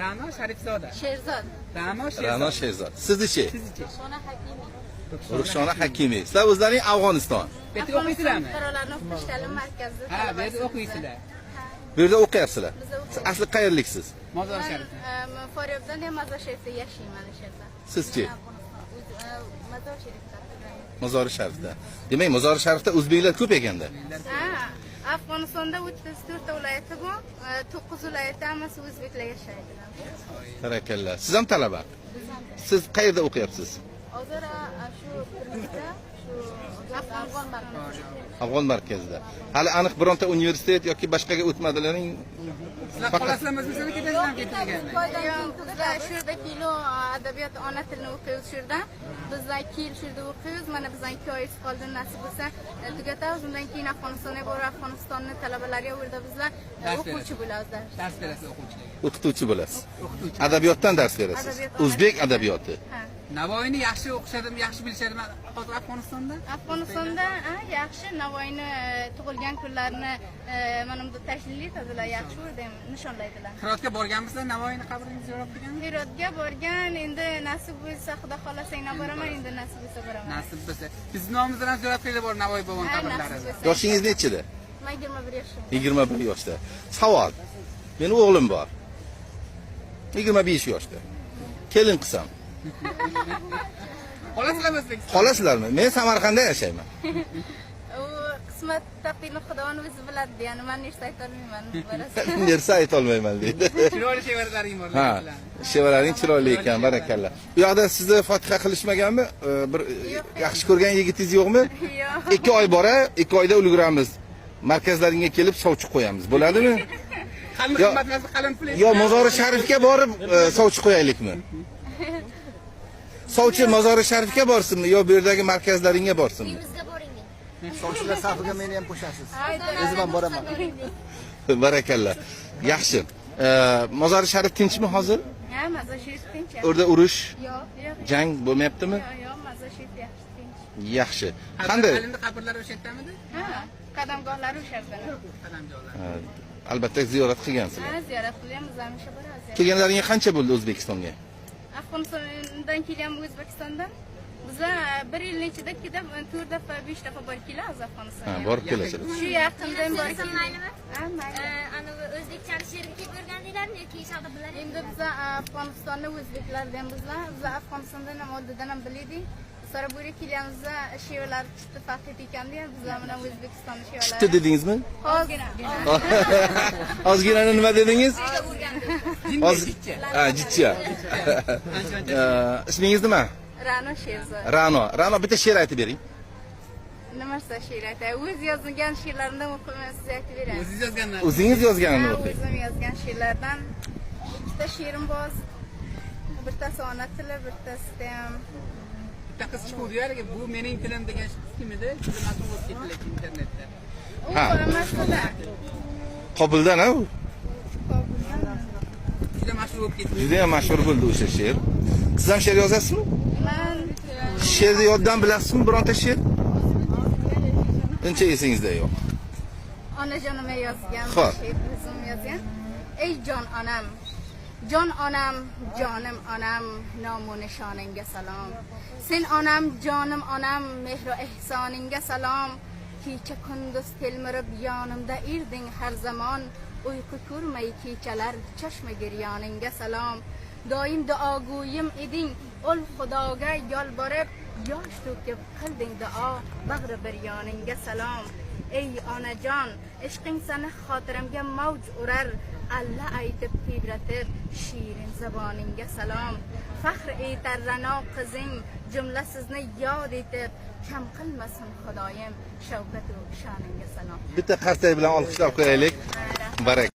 Ra'no Sharifzoda. Sherzod. Ra'no Sherzod. Sizni-chi? Ruxshona Hakimiy. Ruxshona Hakimiy. Sizlar o'zlaring Afg'oniston. Bu yerda o'qiysizlarmi? Fuqarolarni o'qitish ta'lim markazida. Ha, bu yerda o'qiysizlar. Bu yerda o'qiyapsizlar. Siz asli qayerliksiz? Mozor Sharifda. Men Faryobdan ham Mazor Sharifda yashayman ana shu yerda. Sizchi? Mazor Sharifda. Mozori Sharifda. Demak, Mozori Sharifda o'zbeklar ko'p ekanda. Ha, Afg'onistonda 34 ta viloyati bor, 9 viloyatda hammasi o'zbeklar yashaydilar. Barakalla. Siz ham talaba. Siz qayerda o'qiyapsiz? Hozir shu Pirmizda, shu Afg'on markazida. Afg'on markazida. Hali aniq bironta universitet yoki boshqaga o'tmadilaring. Sizlar qolasizlarmi, o'zbekistonga ketasizlarmi ketmagan? Bizlar shu yerda kilo adabiyot ona tilini o'qiymiz shu yerda. Bizlar 2 yil shu yerda o'qiymiz. Mana bizdan 2 oy qoldi, nasib bo'lsa tugatamiz. Undan keyin Afg'onistonga borib, Afg'onistonni talabalariga u yerda bizlar o'quvchi bo'lamiz. Dars berasiz o'quvchilarga. O'qituvchi bo'lasiz. Adabiyotdan dars berasiz. O'zbek adabiyoti. Navoiyni yaxshi o'qishadimi, yaxshi bilishadimi hozir Afg'onistonda? Afg'onistonda yaxshi Navoiyni tug'ilgan kunlarini mana bunda tashkil etadilar, yaxshi o'rda nishonlaydilar. Hirotga borganmisizlar, Navoiyni qabrini ziyorat qilgan? Hirotga borgan, endi nasib bo'lsa, Xudo xolasa yana boraman, endi nasib bo'lsa boraman. Nasib bo'lsa. Bizni nomimizdan ham ziyorat qilib bor Navoiy bobon qabrlarida. Yoshingiz nechida? Men 21 yoshda. 21 yoshda. Savol. Meni o'g'lim bor. 25 yoshda. Kelin qilsam. Qolasizlarmi O'zbekistonda? Qolasizlarmi? Men Samarqandda yashayman. U qismat taqdirni Xudoning o'zi biladi, ya'ni men narsa ayta olmayman. Narsa ayta olmayman deydi. Chiroyli chevaralaring bor. Ha, chevaraling chiroyli ekan, barakalla. Bu yoqda sizni Fotiha qilishmaganmi? Bir yaxshi ko'rgan yigitingiz yo'qmi? Yo'q. 2 oy bora, 2 oyda ulguramiz. Markazlaringga kelib sovchi qo'yamiz. Bo'ladimi? Qalin Yo- qimmat narsa qalin pul. Yo, Mozori Sharifga borib sovchi qo'yaylikmi? Sovchi Mozori Sharifga borsinmi yo bu yerdagi markazlaringga borsinmi? Bizga boring. Sovchilar safiga meni ham qo'shasiz. O'zim ham boraman. Barakalla. Yaxshi. Mozori Sharif tinchmi hozir? Ha, Mazor Sharif tinch. O'rda urush, Yo'q, jang bo'lmayaptimi? yo'q, Mazor Sharif yaxshi tinch. Yaxshi. Qanday? Qalinda qabrlari o'sha yerdamidi? Ha, qadamgohlari o'sha yerda. Qadamjolar. Albatta ziyorat qilgansizlar. Ha, ziyorat qilyapmiz, hamisha boramiz. Kelganlaringga qancha bo'ldi O'zbekistonga? Afg'onistondan kelyapmiz O'zbekistondan. Bizlar 1 yilning ichida 4 dafa, 5 dafa borib kelamiz Afg'onistonga. Ha, borib kelasiz. Shu yaqindan borib maylimi? Ha, mayli. Ana o'zbekchani she'rga kelib o'rgandinglarmi yoki shoda bilan? Endi biz Afg'onistonni o'zbeklardan bizlar Afg'onistondan ham oldindan ham bildik. Sonra bu yerga kelganimizda shevalar chitti farq etganda bizlar bilan O'zbekiston shevalari. Chitti dedingizmi? Ozgina. Ozgina nima dedingiz? Ha, jichcha. Ismingiz nima? Ra'no Sherzod. Ra'no bitta she'r aytib bering. Nimacha she'r aytay? O'z yozgan she'rlarimdan o'qiyman, sizga aytib beraman. O'zingiz yozganlar. O'zingiz yozganini o'qing. O'zim yozgan she'rlardan ikkita she'rim bor. Bittasi ona tili, bittasida ham Bitta qiz chiquvdi yerga, bu mening tilim degan kim edi? Juda mashhur bo'lib ketdilar internetda. u Ha. masala. Qobuldan a? Juda mashhur bo'lib ketdi. Juda ham mashhur bo'ldi o'sha she'r. Siz ham she'r yozasizmi? Men She'rni yoddan bilasizmi bironta she'r? Uncha esingizda yo'q. onajonimga yozgan Xo'p. she'r o'zim yozgan. Ey jon onam, jon onam, jonim onam, nomu nishoningga salom. Sen onam, jonim onam, mehr va ehsoningga salom. Kecha kunduz telmirib yonimda erding har zamon. Uyqu ko'rmay kechalar chashma giryoningga salom. Doim duogo'yim eding, ol Xudoga yolborib, yosh to'kib qilding duo, bag'ri bir yoningga salom. Ey onajon, ishqing sani xotiramga mavj urar, alla aytib tebratib, shirin zaboningga salom. Faxr etar ra'no qizing, jumla sizni yod etib, kam qilmasin Xudoyim, shavkat va shoningga salom. Bitta qarsak bilan olqishlab qo'yaylik. Barak.